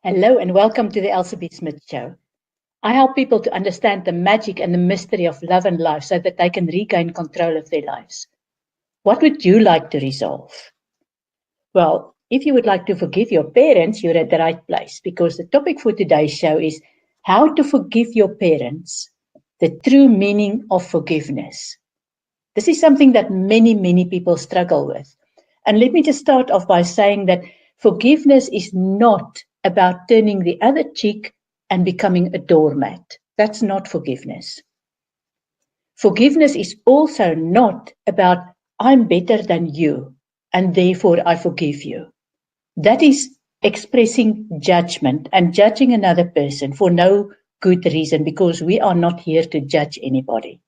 Hello and welcome to the Elsie B. Smith Show. I help people to understand the magic and the mystery of love and life so that they can regain control of their lives. What would you like to resolve? Well, if you would like to forgive your parents, you're at the right place, because the topic for today's show is how to forgive your parents, the true meaning of forgiveness. This is something that many people struggle with. And let me just start off by saying that forgiveness is not about turning the other cheek and becoming a doormat. That's not forgiveness. Forgiveness is also not about I'm better than you and therefore I forgive you. That is expressing judgment and judging another person for no good reason, because we are not here to judge anybody.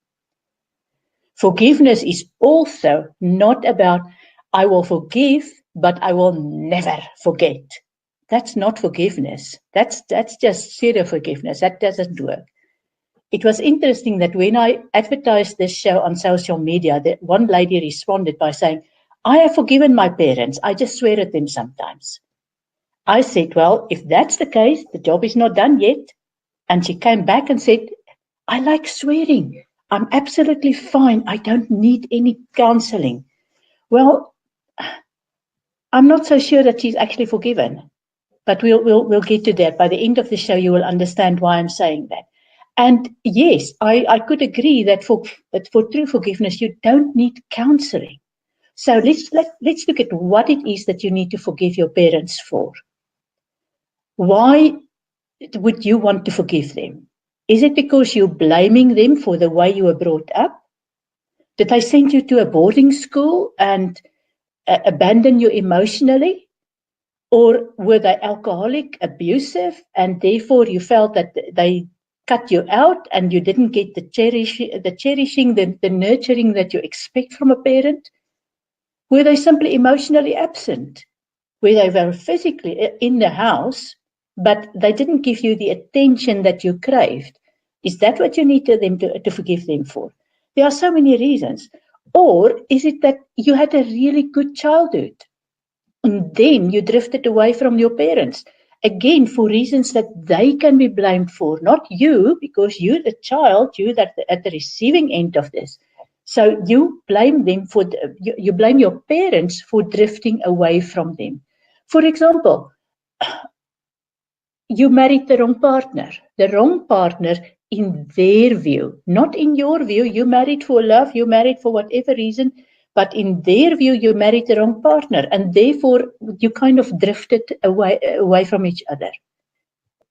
Forgiveness is also not about I will forgive, but I will never forget. That's not forgiveness. That's just pseudo-forgiveness. That doesn't work. It was interesting that when I advertised this show on social media, that one lady responded by saying, I have forgiven my parents. I just swear at them sometimes. I said, well, if that's the case, the job is not done yet. And she came back and said, I like swearing. I'm absolutely fine. I don't need any counseling. Well, I'm not so sure that she's actually forgiven. But we'll get to that. By the end of the show, you will understand why I'm saying that. And yes, I could agree that for true forgiveness, you don't need counseling. So let's look at what it is that you need to forgive your parents for. Why would you want to forgive them? Is it because you're blaming them for the way you were brought up? Did they send you to a boarding school and abandon you emotionally? Or were they alcoholic, abusive, and therefore you felt that they cut you out and you didn't get the cherishing, the nurturing that you expect from a parent? Were they simply emotionally absent? Where they were physically in the house, but they didn't give you the attention that you craved? Is that what you need to forgive them for? There are so many reasons. Or is it that you had a really good childhood? And then you drifted away from your parents, again, for reasons that they can be blamed for, not you, because you're the child, you're at the receiving end of this. So you blame them you blame your parents for drifting away from them. For example, you married the wrong partner in their view, not in your view. You married for love, you married for whatever reason. But in their view, you married the wrong partner, and therefore you kind of drifted away from each other.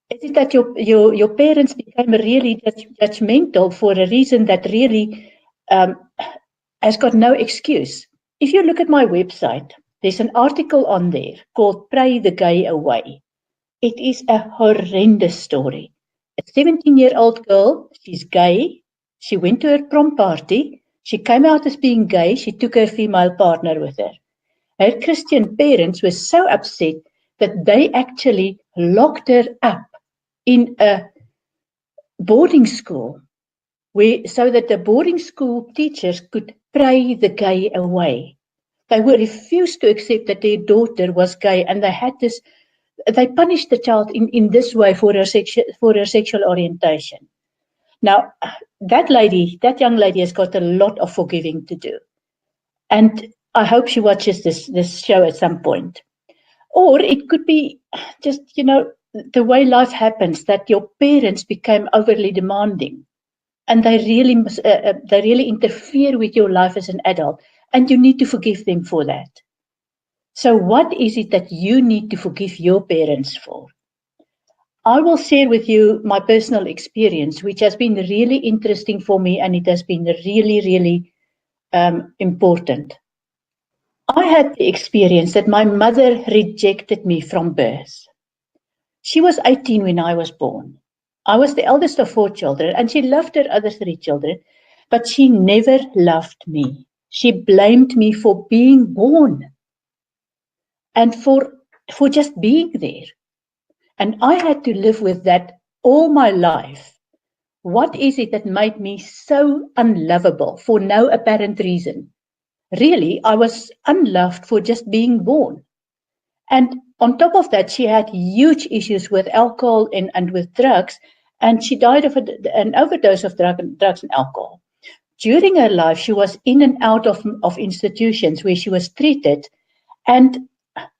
Is it that your parents became really judgmental for a reason that really has got no excuse? If you look at my website, there's an article on there called Pray the Gay Away. It is a horrendous story. A 17-year-old girl, she's gay. She went to her prom party. She came out as being gay. She took her female partner with her. Her Christian parents were so upset that they actually locked her up in a boarding school, so that the boarding school teachers could pray the gay away. They were refused to accept that their daughter was gay, and they punished the child in this way for her sexual orientation. Now, that young lady has got a lot of forgiving to do. And I hope she watches this show at some point. Or it could be just, the way life happens, that your parents became overly demanding and they really interfere with your life as an adult, and you need to forgive them for that. So what is it that you need to forgive your parents for? I will share with you my personal experience, which has been really interesting for me, and it has been really important. I had the experience that my mother rejected me from birth. She was 18 when I was born. I was the eldest of 4 children, and she loved her other 3 children, but she never loved me. She blamed me for being born and for just being there. And I had to live with that all my life. What is it that made me so unlovable for no apparent reason? Really, I was unloved for just being born. And On top of that, she had huge issues with alcohol and with drugs, and she died of an overdose of drugs and alcohol. During her life, she was in and out of institutions where she was treated. And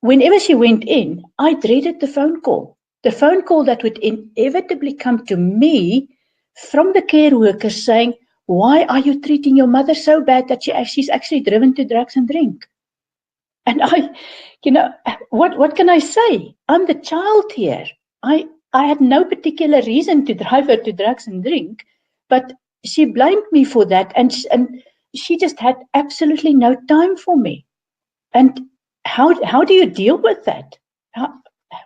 whenever she went in, I dreaded the phone call. The phone call that would inevitably come to me from the care workers saying, why are you treating your mother so bad that she's actually driven to drugs and drink? And what can I say? I'm the child here. I had no particular reason to drive her to drugs and drink, but she blamed me for that, and she just had absolutely no time for me. And how do you deal with that?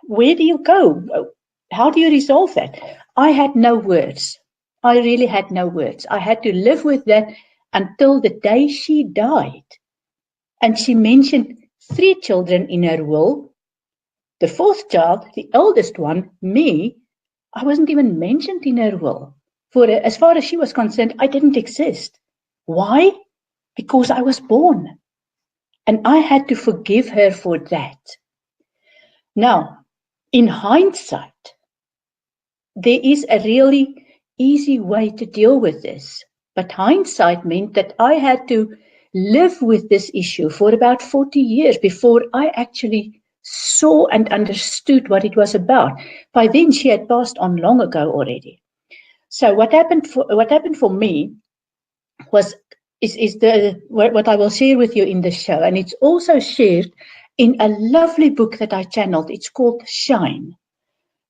Where do you go? How do you resolve that? I had no words. I really had no words. I had to live with that until the day she died. And she mentioned 3 children in her will. The 4th child, the eldest one, me, I wasn't even mentioned in her will. As far as she was concerned, I didn't exist. Why? Because I was born. And I had to forgive her for that. Now, in hindsight, there is a really easy way to deal with this. But hindsight meant that I had to live with this issue for about 40 years before I actually saw and understood what it was about. By then, she had passed on long ago already. So what happened for me was what I will share with you in the show, and it's also shared in a lovely book that I channeled. It's called Shine.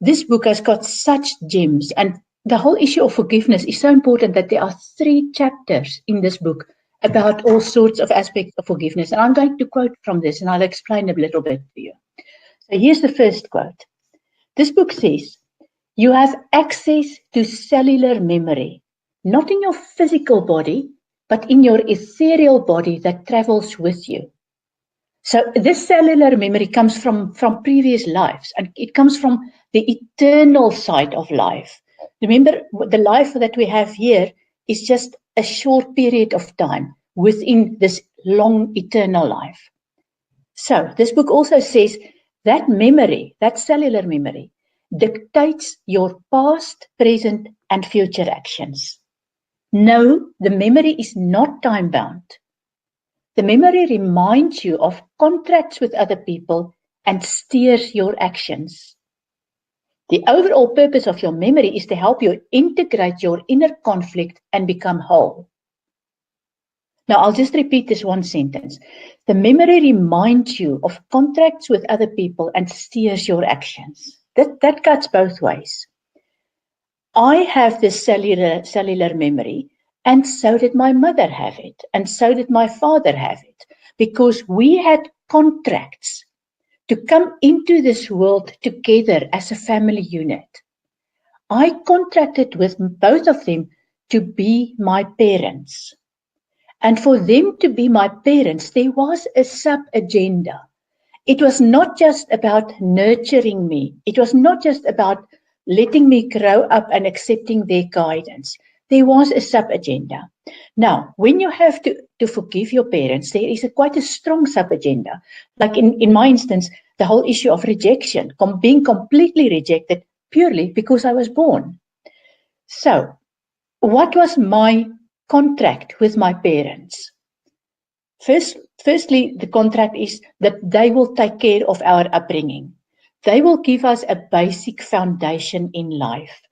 This book has got such gems, and the whole issue of forgiveness is so important that there are 3 chapters in this book about all sorts of aspects of forgiveness. And I'm going to quote from this, and I'll explain a little bit to you. So here's the first quote. This book says, you have access to cellular memory, not in your physical body, but in your ethereal body that travels with you. So this cellular memory comes from previous lives, and it comes from the eternal side of life. Remember, the life that we have here is just a short period of time within this long eternal life. So this book also says that memory, that cellular memory, dictates your past, present, and future actions. No, the memory is not time-bound. The memory reminds you of contracts with other people and steers your actions. The overall purpose of your memory is to help you integrate your inner conflict and become whole. Now, I'll just repeat this one sentence. The memory reminds you of contracts with other people and steers your actions. That cuts both ways. I have this cellular memory, and so did my mother have it, and so did my father have it, because we had contracts to come into this world together as a family unit. I contracted with both of them to be my parents. And for them to be my parents, there was a sub-agenda. It was not just about nurturing me. It was not just about letting me grow up and accepting their guidance. There was a sub-agenda. Now, when you have to forgive your parents, there is quite a strong sub-agenda. Like in my instance, the whole issue of rejection, being completely rejected purely because I was born. So, what was my contract with my parents? Firstly, the contract is that they will take care of our upbringing. They will give us a basic foundation in life.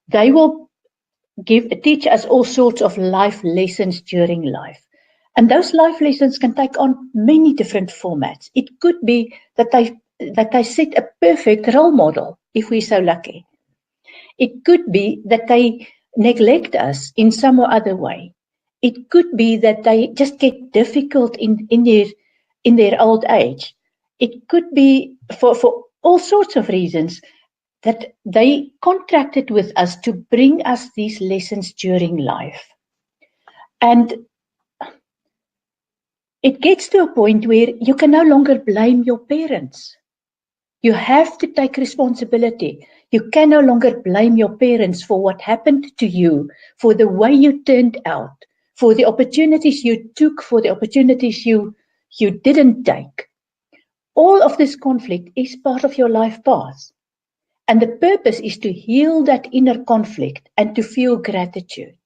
They will teach us all sorts of life lessons during life. And those life lessons can take on many different formats. It could be that they set a perfect role model, if we're so lucky. It could be that they neglect us in some or other way. It could be that they just get difficult in their old age. It could be for all sorts of reasons that they contracted with us to bring us these lessons during life. And it gets to a point where you can no longer blame your parents. You have to take responsibility. You can no longer blame your parents for what happened to you, for the way you turned out, for the opportunities you took, for the opportunities you didn't take. All of this conflict is part of your life path. And the purpose is to heal that inner conflict and to feel gratitude.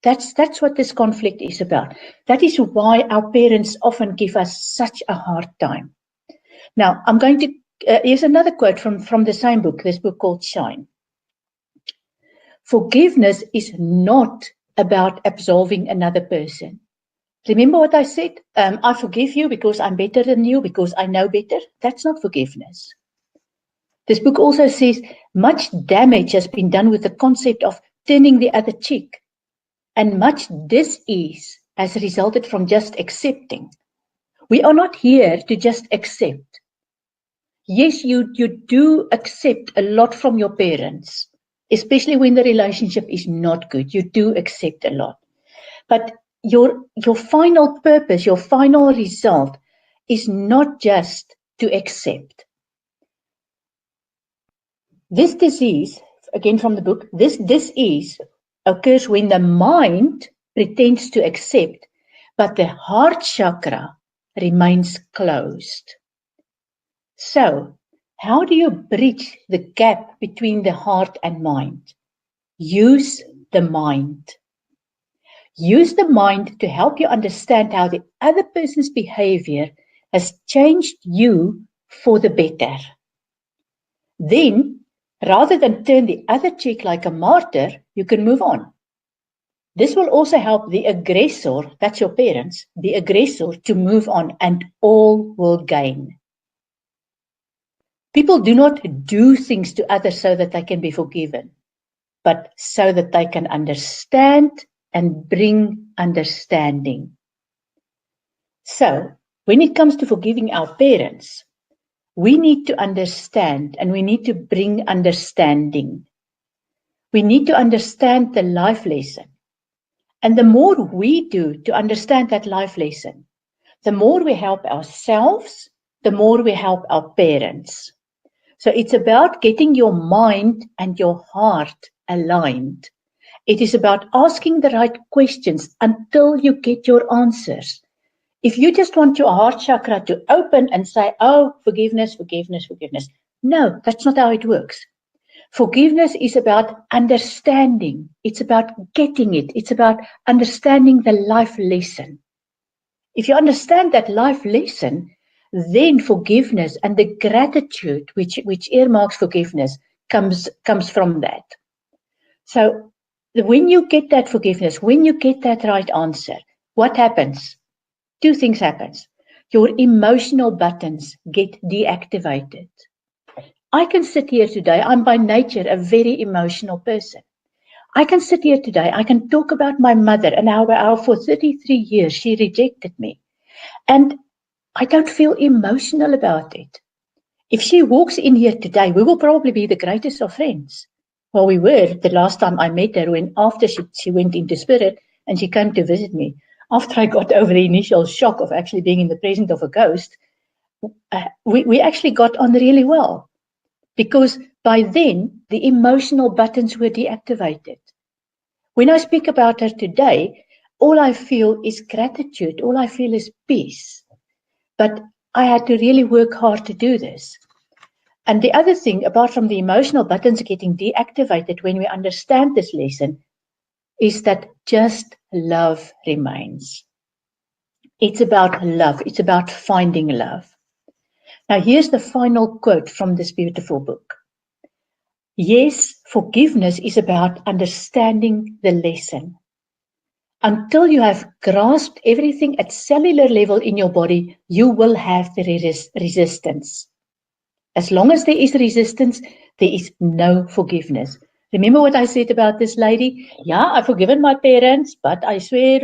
That's what this conflict is about. That is why our parents often give us such a hard time. Now, I'm going to, here's another quote from the same book, this book called Shine. Forgiveness is not about absolving another person. Remember what I said? I forgive you because I'm better than you, because I know better. That's not forgiveness. This book also says much damage has been done with the concept of turning the other cheek, and much dis-ease has resulted from just accepting. We are not here to just accept. Yes, you do accept a lot from your parents, especially when the relationship is not good. You do accept a lot. But your final purpose, your final result is not just to accept. This disease, again from the book, this disease occurs when the mind pretends to accept, but the heart chakra remains closed. So, how do you bridge the gap between the heart and mind? Use the mind. Use the mind to help you understand how the other person's behavior has changed you for the better. Then, rather than turn the other cheek like a martyr, you can move on. This will also help the aggressor, that's your parents, the aggressor to move on, and all will gain. People do not do things to others so that they can be forgiven, but so that they can understand and bring understanding. So, when it comes to forgiving our parents, we need to understand and we need to bring understanding. We need to understand the life lesson. And the more we do to understand that life lesson, the more we help ourselves, the more we help our parents. So it's about getting your mind and your heart aligned. It is about asking the right questions until you get your answers. If you just want your heart chakra to open and say, oh, forgiveness, forgiveness, forgiveness. No, that's not how it works. Forgiveness is about understanding. It's about getting it. It's about understanding the life lesson. If you understand that life lesson, then forgiveness and the gratitude which earmarks forgiveness comes from that. So when you get that forgiveness, when you get that right answer, what happens? Two things happen. Your emotional buttons get deactivated. I can sit here today. I'm by nature a very emotional person. I can sit here today. I can talk about my mother and how for 33 years she rejected me. And I don't feel emotional about it. If she walks in here today, we will probably be the greatest of friends. Well, we were the last time I met her when after she went into spirit and she came to visit me. After I got over the initial shock of actually being in the presence of a ghost, we actually got on really well. Because by then, the emotional buttons were deactivated. When I speak about her today, all I feel is gratitude. All I feel is peace. But I had to really work hard to do this. And the other thing, apart from the emotional buttons getting deactivated when we understand this lesson, is that just love remains. It's about love. It's about finding love. Now, here's the final quote from this beautiful book. Yes, forgiveness is about understanding the lesson. Until you have grasped everything at cellular level in your body, you will have the resistance. As long as there is resistance, there is no forgiveness. Remember what I said about this lady? Yeah, I've forgiven my parents, but I swear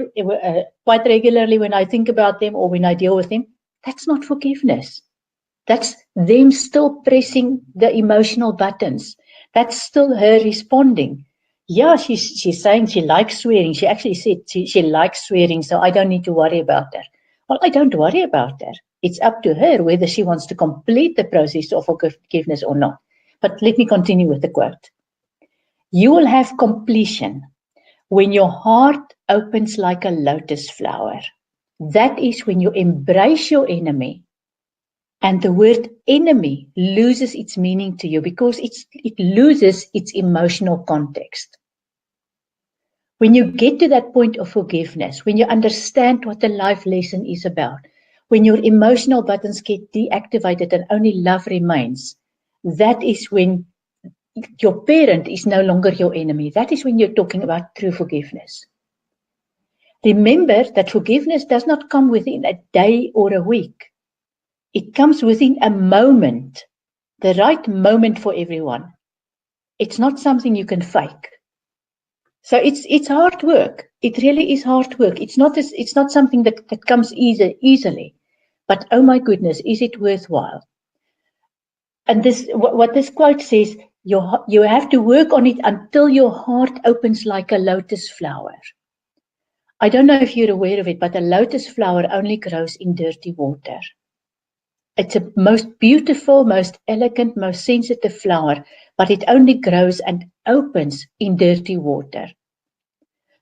quite regularly when I think about them or when I deal with them, that's not forgiveness. That's them still pressing the emotional buttons. That's still her responding. Yeah, she's saying she likes swearing. She actually said she likes swearing, so I don't need to worry about her. Well, I don't worry about her. It's up to her whether she wants to complete the process of forgiveness or not. But let me continue with the quote. You will have completion when your heart opens like a lotus flower. That is when you embrace your enemy And the word enemy loses its meaning to you because it loses its emotional context. When you get to that point of forgiveness, when you understand what the life lesson is about, when your emotional buttons get deactivated and only love remains, that is when your parent is no longer your enemy. That is when you're talking about true forgiveness. Remember that forgiveness does not come within a day or a week. It comes within a moment, the right moment for everyone. It's not something you can fake. So it's hard work. It really is hard work. It's not something that comes easily. But oh my goodness, is it worthwhile? And what this quote says, you have to work on it until your heart opens like a lotus flower. I don't know if you're aware of it, but a lotus flower only grows in dirty water. It's the most beautiful, most elegant, most sensitive flower, but it only grows and opens in dirty water.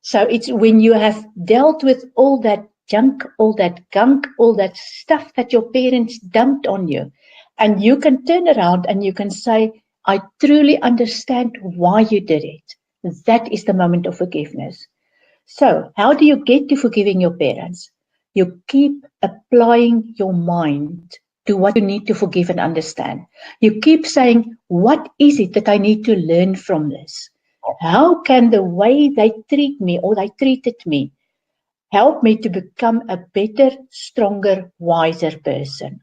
So it's when you have dealt with all that junk, all that gunk, all that stuff that your parents dumped on you, and you can turn around and you can say, I truly understand why you did it. That is the moment of forgiveness. So how do you get to forgiving your parents? You keep applying your mind to what you need to forgive and understand. You keep saying, what is it that I need to learn from this? How can the way they treat me or they treated me help me to become a better, stronger, wiser person?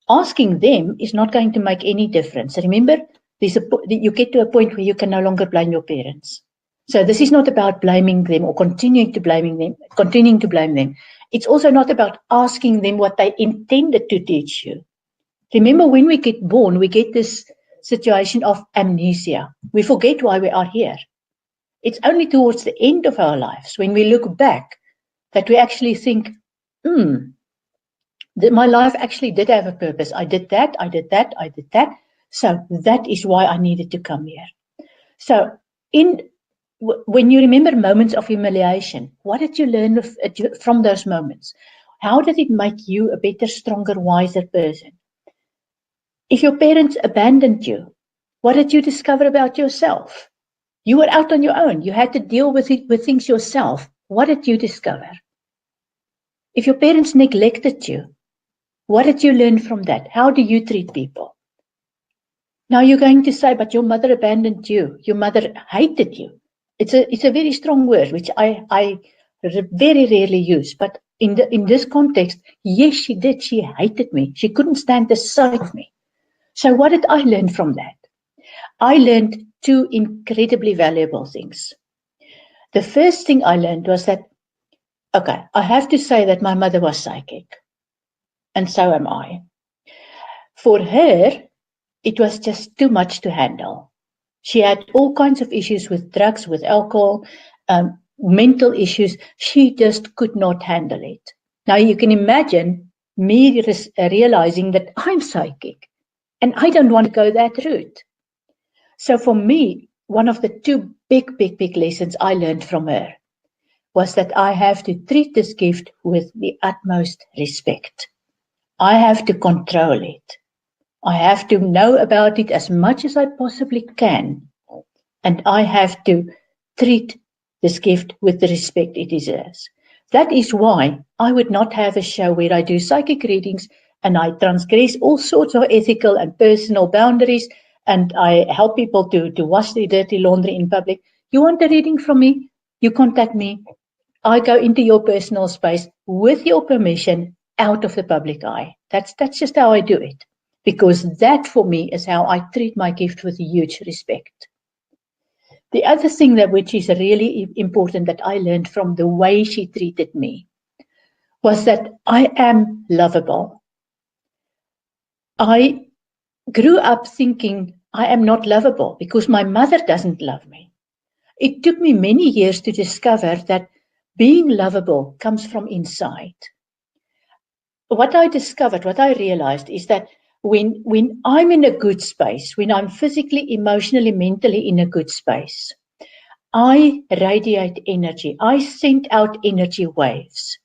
Asking them is not going to make any difference. Remember, you get to a point where you can no longer blame your parents. So this is not about blaming them or continuing to blame them. It's also not about asking them what they intended to teach you. Remember, when we get born, we get this situation of amnesia. We forget why we are here. It's only towards the end of our lives, when we look back, that we actually think, my life actually did have a purpose. I did that, I did that, I did that. So that is why I needed to come here. So when you remember moments of humiliation, what did you learn from those moments? How did it make you a better, stronger, wiser person? If your parents abandoned you, what did you discover about yourself? You were out on your own. You had to deal with things yourself. What did you discover? If your parents neglected you, what did you learn from that? How do you treat people? Now you're going to say, but your mother abandoned you. Your mother hated you. It's a very strong word, which I very rarely use. But in this context, yes, she did. She hated me. She couldn't stand the sight of me. So what did I learn from that? I learned two incredibly valuable things. The first thing I learned was that, okay, I have to say that my mother was psychic. And so am I. For her, it was just too much to handle. She had all kinds of issues with drugs, with alcohol, mental issues. She just could not handle it. Now you can imagine me realizing that I'm psychic and I don't want to go that route. So for me, one of the two big lessons I learned from her was that I have to treat this gift with the utmost respect. I have to control it. I have to know about it as much as I possibly can. And I have to treat this gift with the respect it deserves. That is why I would not have a show where I do psychic readings and I transgress all sorts of ethical and personal boundaries and I help people to wash their dirty laundry in public. You want a reading from me? You contact me. I go into your personal space with your permission out of the public eye. That's just how I do it. Because that for me is how I treat my gift with huge respect. The other thing which is really important that I learned from the way she treated me was that I am lovable. I grew up thinking I am not lovable because my mother doesn't love me. It took me many years to discover that being lovable comes from inside. What I discovered, what I realized is that when I'm in a good space, when I'm physically, emotionally, mentally in a good space, I radiate energy. I send out energy waves.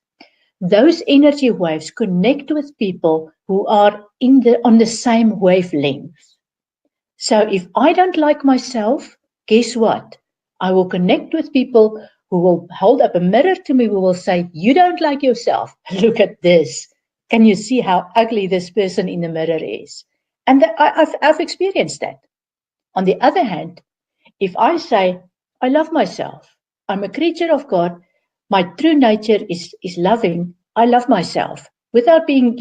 those energy waves connect with people who are on the same wavelength. So if I don't like myself, guess what? I will connect with people who will hold up a mirror to me, who will say, you don't like yourself. Look at this. Can you see how ugly this person in the mirror is? And I've experienced that. On the other hand, if I say, I love myself, I'm a creature of God, my true nature is loving, I love myself, without being,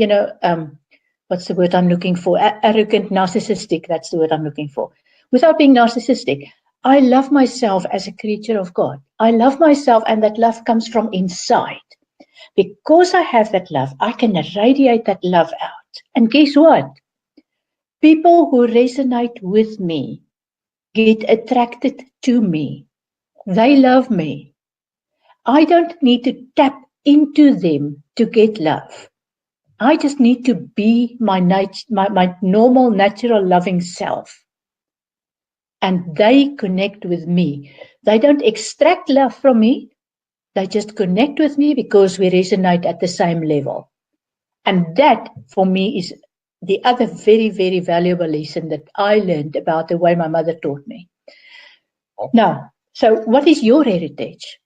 what's the word I'm looking for? Arrogant, narcissistic, that's the word I'm looking for. Without being narcissistic, I love myself as a creature of God. I love myself, and that love comes from inside. Because I have that love, I can radiate that love out. And guess what? People who resonate with me get attracted to me. They love me. I don't need to tap into them to get love. I just need to be my normal, natural, loving self. And they connect with me. They don't extract love from me. They just connect with me because we resonate at the same level. And that, for me, is the other very, very valuable lesson that I learned about the way my mother taught me. Now, so what is your heritage?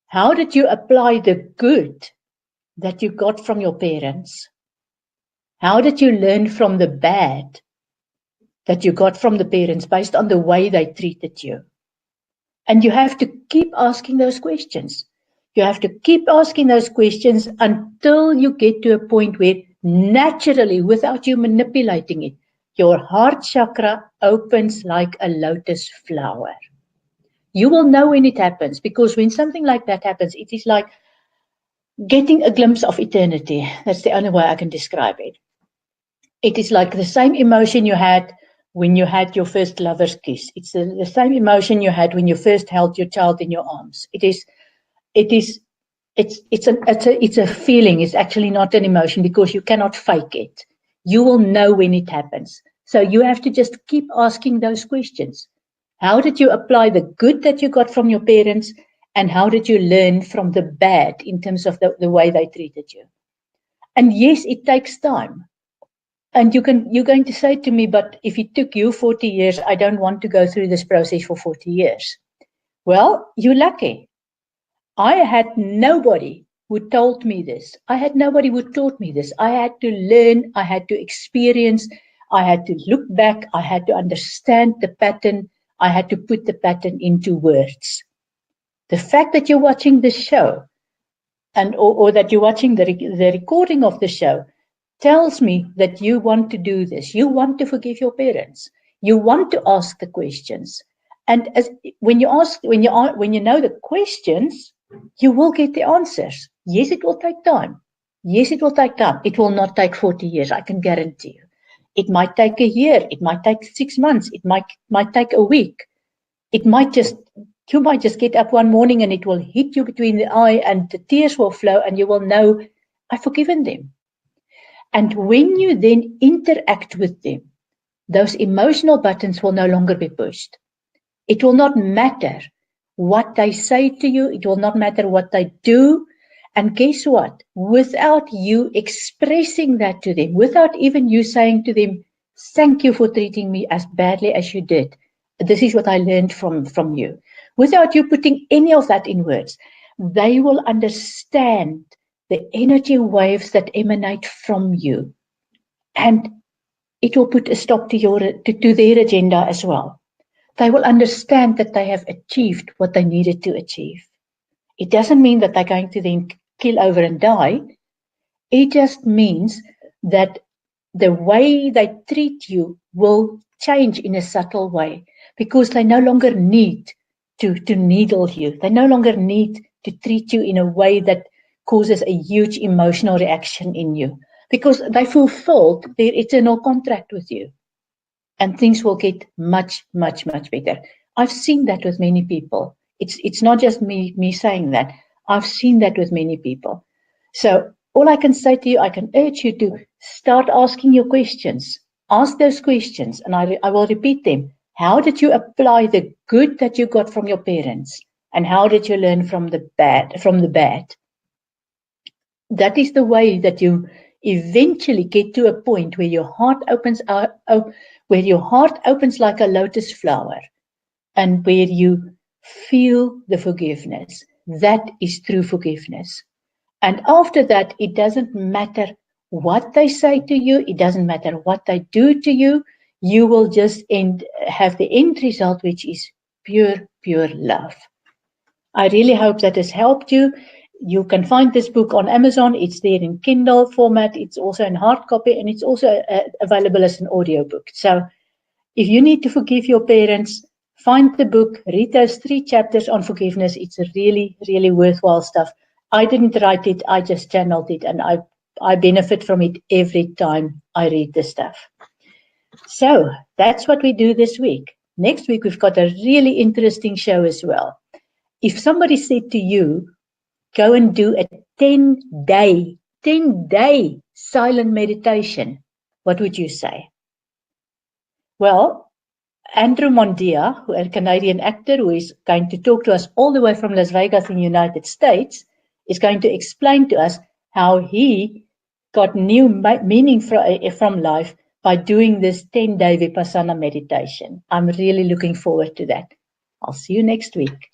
How did you apply the good that you got from your parents? How did you learn from the bad that you got from the parents based on the way they treated you? And you have to keep asking those questions. You have to keep asking those questions until you get to a point where naturally, without you manipulating it, your heart chakra opens like a lotus flower. You will know when it happens, because when something like that happens, it is like getting a glimpse of eternity. That's the only way I can describe it. It is like the same emotion you had when you had your first lover's kiss. It's the same emotion you had when you first held your child in your arms. It's a feeling. It's actually not an emotion, because you cannot fake it. You will know when it happens. So you have to just keep asking those questions. How did you apply the good that you got from your parents, and how did you learn from the bad in terms of the way they treated you? And yes, it takes time. And you're going to say to me, but if it took you 40 years, I don't want to go through this process for 40 years. Well, you're lucky. I had nobody who told me this. I had nobody who taught me this. I had to learn. I had to experience. I had to look back. I had to understand the pattern. I had to put the pattern into words. The fact that you're watching this show or that you're watching the recording of the show tells me that you want to do this. You want to forgive your parents. You want to ask the questions. And when you know the questions, you will get the answers. Yes, it will take time. Yes, it will take time. It will not take 40 years, I can guarantee you. It might take a year. It might take 6 months. It might take a week. You might just get up one morning and it will hit you between the eye and the tears will flow and you will know, I've forgiven them. And when you then interact with them, those emotional buttons will no longer be pushed. It will not matter what they say to you. It will not matter what they do. And guess what? Without you expressing that to them, without even you saying to them, thank you for treating me as badly as you did. This is what I learned from you. Without you putting any of that in words, they will understand the energy waves that emanate from you. And it will put a stop to their agenda as well. They will understand that they have achieved what they needed to achieve. It doesn't mean that they're going to then kill over and die. It just means that the way they treat you will change in a subtle way, because they no longer need to needle you. They no longer need to treat you in a way that causes a huge emotional reaction in you, because they fulfilled their eternal contract with you. And things will get much, much, much better. I've seen that with many people. It's not just me saying that. I've seen that with many people. So all I can say to you, I can urge you to start asking your questions. Ask those questions, and I will repeat them. How did you apply the good that you got from your parents? And how did you learn from the bad? That is the way that you eventually get to a point where your heart opens like a lotus flower, and where you feel the forgiveness. That is true forgiveness. And after that, it doesn't matter what they say to you. It doesn't matter what they do to you. You will just have the end result, which is pure, pure love. I really hope that has helped you. You can find this book on Amazon. It's there in Kindle format. It's also in hard copy, and it's also available as an audiobook. So if you need to forgive your parents, find the book, read those 3 chapters on forgiveness. It's a really, really worthwhile stuff. I didn't write it. I just channeled it, and I benefit from it every time I read the stuff. So that's what we do this week. Next week, we've got a really interesting show as well. If somebody said to you, go and do a 10-day silent meditation, what would you say? Well, Andrew Mondia, a Canadian actor who is going to talk to us all the way from Las Vegas in the United States, is going to explain to us how he got new meaning from life by doing this 10-day Vipassana meditation. I'm really looking forward to that. I'll see you next week.